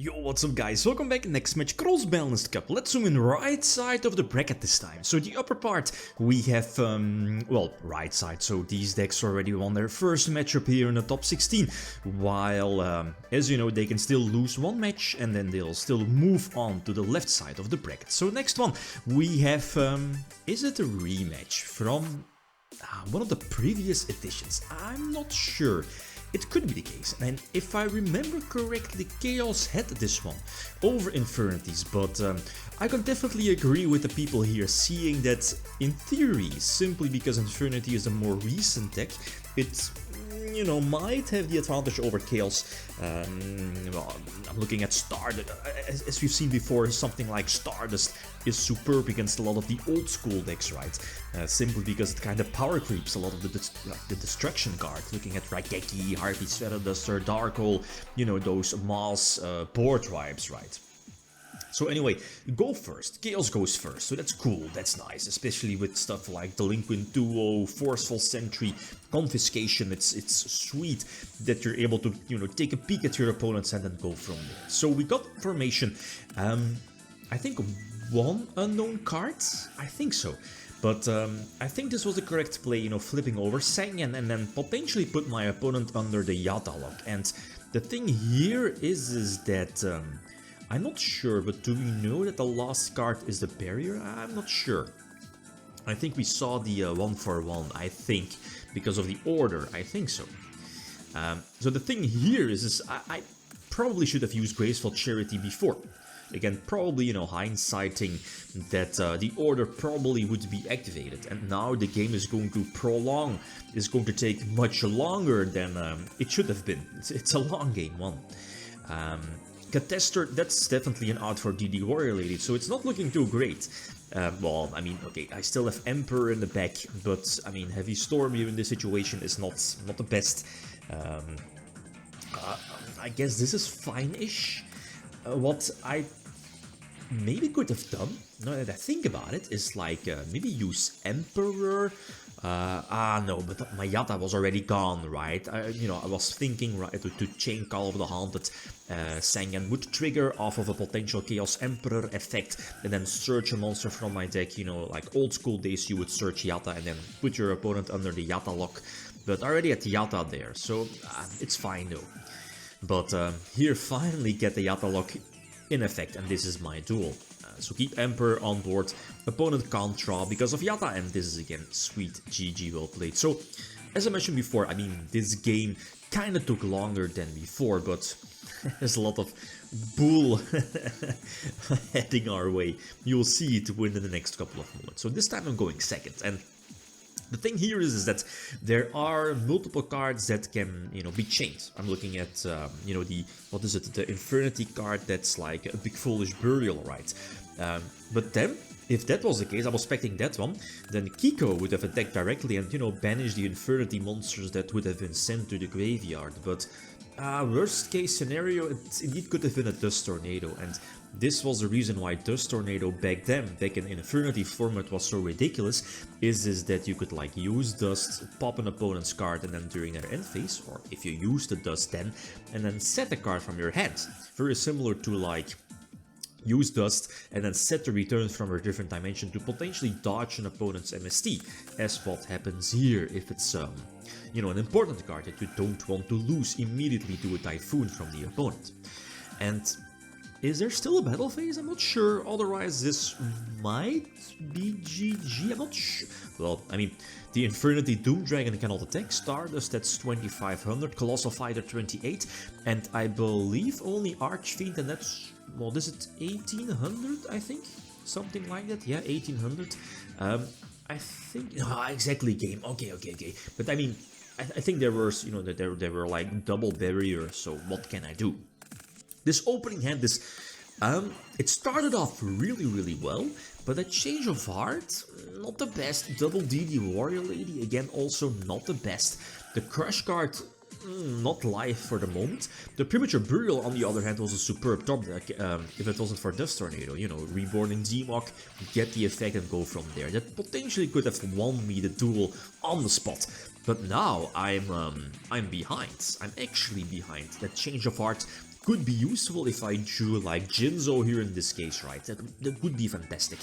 Yo, what's up guys, welcome back. Next match, Cross-Banlist Cup. Let's zoom in right side of the bracket this time. So the upper part, we have, well, right side, so these decks already won their first matchup here in the top 16. While, as you know, they can still lose one match and then they'll still move on to the left side of the bracket. So next one, we have, is it a rematch from one of the previous editions? I'm not sure. It could be the case, and if I remember correctly, Chaos had this one over Infernitys, but I can definitely agree with the people here, seeing that in theory, simply because Infernity is a more recent deck, it, you know, might have the advantage over Chaos. Well, I'm looking at Stardust, as we've seen before, something like Stardust is superb against a lot of the old school decks, right? Simply because it kind of power creeps a lot of the destruction card, looking at Raigeki, Harpy, Duster, Darkhold, you know, those Mass board tribes, right? So anyway, go first. Chaos goes first, so that's cool, that's nice, especially with stuff like Delinquent Duo, Forceful Sentry, Confiscation. It's sweet that you're able to, you know, take a peek at your opponents and then go from there. So we got formation, I think one unknown card? I think so. But I think this was the correct play, you know, flipping over Sangan and then potentially put my opponent under the Yata lock. And the thing here is that I'm not sure, but do we know that the last card is the barrier? I'm not sure. I think we saw the 1-for-1, I think, because of the order, I think so. So the thing here is I probably should have used Graceful Charity before. Again, probably, you know, hindsighting that the order probably would be activated, and now the game is going to prolong, is going to take much longer than it should have been. It's a long game one. Catester, that's definitely an out for DD Warrior Lady, so it's not looking too great. Well, I mean, okay, I still have Emperor in the back, but I mean, Heavy Storm here in this situation is not the best. I guess this is fine-ish. What I maybe could have done, now that I think about it, is like maybe use Emperor. No, but my Yata was already gone, right? You know, I was thinking, right, to chain Call of the Haunted Sangan would trigger off of a potential Chaos Emperor effect and then search a monster from my deck, you know, like old school days you would search Yata and then put your opponent under the Yata lock. But I already had Yata there, so it's fine though. But here finally get the Yata lock in effect, and this is my duel. So keep Emperor on board, opponent can't draw because of Yata, and this is again sweet, GG, well played. So, as I mentioned before, I mean, this game kinda took longer than before, but there's a lot of bull heading our way. You'll see it win in the next couple of moments. So this time I'm going second, and the thing here is that there are multiple cards that can, you know, be chained. I'm looking at, you know, the, what is it, the Infernity card that's like a big foolish burial, right? But then, if that was the case, I was expecting that one, then Kiko would have attacked directly and, you know, banished the Infernity monsters that would have been sent to the graveyard. But worst case scenario, it indeed could have been a Dust Tornado, and this was the reason why Dust Tornado back in Infernity format was so ridiculous, is that you could like use Dust, pop an opponent's card, and then during their end phase, or if you use the Dust then, and then set a card from your hand. Very similar to like use Dust and then set the return from a different dimension to potentially dodge an opponent's MST, as what happens here if it's you know, an important card that you don't want to lose immediately to a Typhoon from the opponent. And is there still a battle phase? I'm not sure, otherwise this might be GG, I'm not sure. Well, I mean, the Infernity Doom Dragon cannot attack, Stardust that's 2500, Colossal Fighter 28, and I believe only Archfiend, and that's, well, is it 1800, I think? Something like that, yeah, 1800. I think, no, exactly, game, okay. But I mean, I think there was, you know, that there were like double barriers, so what can I do? This opening hand, it started off really well, but a change of heart, not the best. Double DD Warrior Lady, again, also not the best. The Crush card, not live for the moment. The Premature Burial, on the other hand, was a superb top deck, if it wasn't for Dust Tornado, you know, Reborn in Zmok, get the effect and go from there. That potentially could have won me the duel on the spot. But now I'm behind. I'm actually behind. That change of heart could be useful if I drew like Jinzo here in this case, right? That would be fantastic.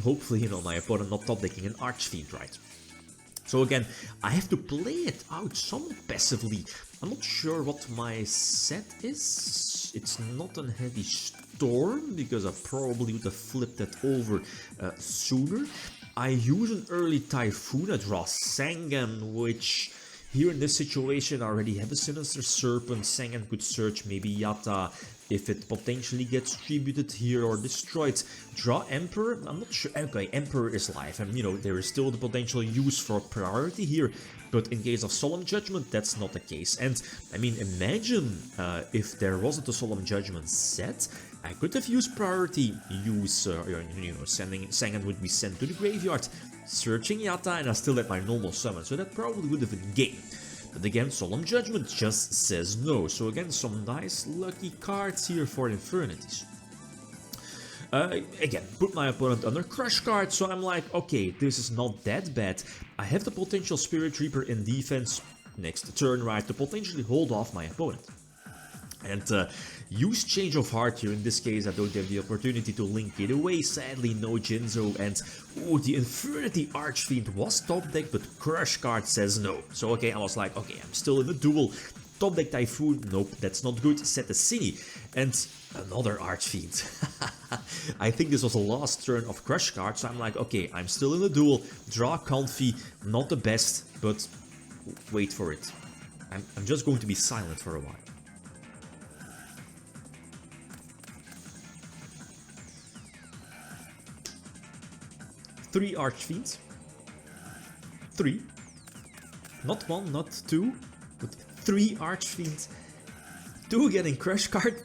Hopefully, you know, my opponent not top decking an Archfiend, right? So again, I have to play it out somewhat passively. I'm not sure what my set is. It's not a heavy storm, because I probably would have flipped that over sooner. I use an early Typhoon, I draw Sangan, which here in this situation I already have a Sinister Serpent. Sangan could search maybe Yatta if it potentially gets tributed here or destroyed. Draw Emperor, I'm not sure. Okay, Emperor is live, and you know, there is still the potential use for priority here, but in case of Solemn Judgment, that's not the case. And I mean, imagine if there wasn't a Solemn Judgment set, I could have used priority, use, you know, Sangan would be sent to the graveyard, searching Yatta, and I still had my normal summon, so that probably would have been game. But again, Solemn Judgment just says no. So again, some nice lucky cards here for Infernities. Again, put my opponent under Crush card, so I'm like, okay, this is not that bad. I have the potential Spirit Reaper in defense next turn, right, to potentially hold off my opponent. And use Change of Heart here. In this case, I don't have the opportunity to link it away. Sadly, no Jinzo. And oh, the Infernity Archfiend was top deck, but Crush card says no. So okay, I was like, okay, I'm still in the duel. Top deck Typhoon, nope, that's not good. Set a Cine. And another Archfiend. I think this was the last turn of Crush card, so I'm like, okay, I'm still in the duel. Draw Comfy, not the best, but wait for it. I'm just going to be silent for a while. Three Archfiends. 3. Not 1, not 2, but 3 Archfiends. 2 getting Crush card.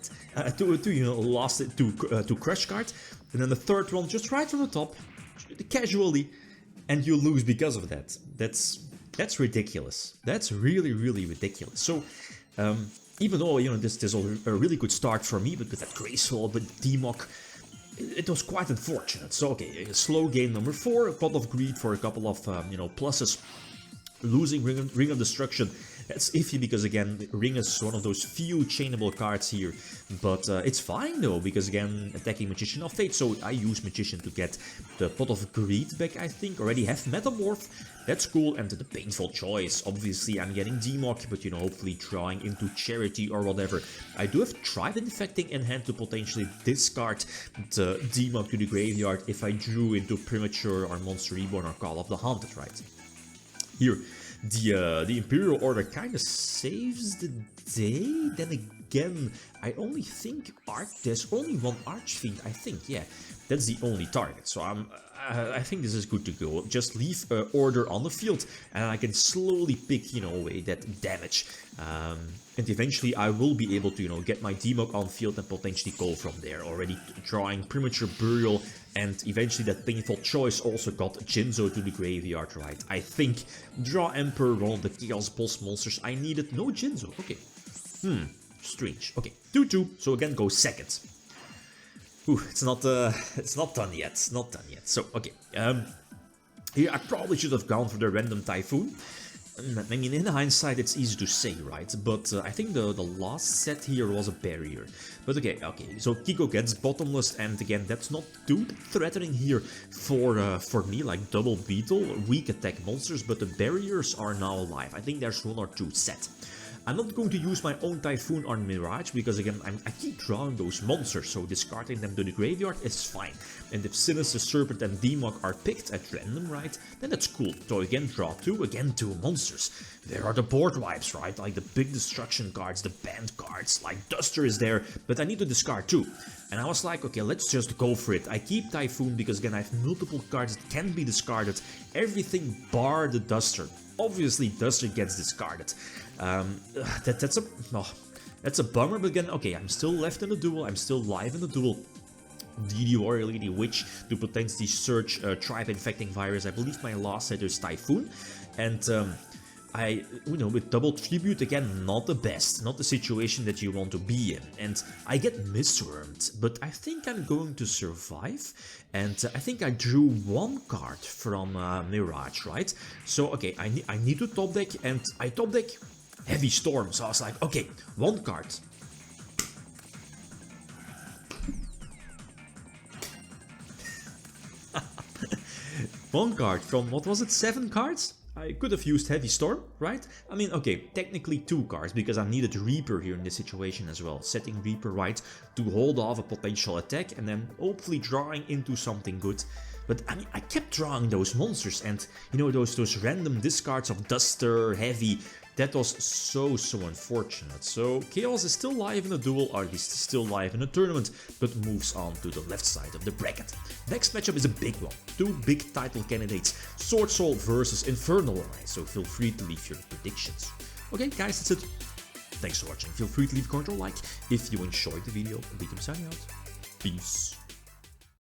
2 you know, lost it to Crush card. And then the third one just right from the top, casually, and you lose because of that. That's ridiculous. That's really, really ridiculous. So, even though, you know, this is a really good start for me, but with that Graceful, but Demok, it was quite unfortunate. So okay, slow game number 4, a Pot of Greed for a couple of you know, pluses. Losing Ring of Destruction, that's iffy because again, Ring is one of those few chainable cards here, but it's fine though, because again, attacking Magician of Fate, so I use Magician to get the Pot of Greed back, I think. Already have Metamorph, that's cool, and the Painful Choice. Obviously I'm getting Demok, but you know, hopefully drawing into Charity or whatever. I do have Trident Infecting in hand to potentially discard the Demok to the graveyard if I drew into Premature or Monster Reborn or Call of the Haunted, right? Here, the Imperial Order kind of saves the day. Then again, I only think there's only one Archfiend, I think, yeah. That's the only target, so I think this is good to go. Just leave Order on the field, and I can slowly pick, you know, away that damage. And eventually I will be able to, you know, get my Demok on field and potentially go from there. Already drawing Premature Burial, and eventually that Painful Choice also got Jinzo to the graveyard, right? I think. Draw Emperor, one of the Chaos Boss monsters I needed. No Jinzo, okay. Strange. Okay, 2-2, so again go second. Ooh, it's not done yet. It's not done yet. So, okay. Here I probably should have gone for the random Typhoon. I mean, in hindsight, it's easy to say, right? But I think the last set here was a barrier. But okay. So Kiko gets Bottomless, and again, that's not too threatening here for me, like Double Beetle, weak attack monsters, but the barriers are now alive. I think there's 1 or 2 set. I'm not going to use my own Typhoon on Mirage, because again, I keep drawing those monsters, so discarding them to the graveyard is fine. And if Sinister Serpent and Demok are picked at random, right, then that's cool. So again, draw 2, again 2 monsters. There are the board wipes, right, like the big destruction cards, the band cards, like Duster is there, but I need to discard 2. And I was like, okay, let's just go for it. I keep Typhoon because again, I have multiple cards that can be discarded, everything bar the Duster. Obviously, Duster gets discarded. That's a bummer, but again, okay, I'm still left in the duel, I'm still live in the duel. DD Warrior Lady Witch to potentially search Tribe Infecting Virus. I believe my last set is Typhoon, and you know, with double tribute, again, not the best, not the situation that you want to be in, and I get miswormed, but I think I'm going to survive, and I think I drew 1 card from Mirage, right? So, okay, I need to top deck, and I top deck Heavy Storm, so I was like, okay, 1 card. 1 card from, what was it, 7 cards? I could have used Heavy Storm, right? I mean, okay, technically 2 cards, because I needed Reaper here in this situation as well. Setting Reaper right to hold off a potential attack and then hopefully drawing into something good. But I mean, I kept drawing those monsters and, you know, those random discards of Duster, Heavy. That was so unfortunate. So Chaos is still live in a duel, or at least still live in a tournament, but moves on to the left side of the bracket. Next matchup is a big one. 2 big title candidates, Sword Soul versus Infernal Alliance, so feel free to leave your predictions. Okay guys, that's it. Thanks for watching. Feel free to leave a comment or like if you enjoyed the video. Signing out. Peace.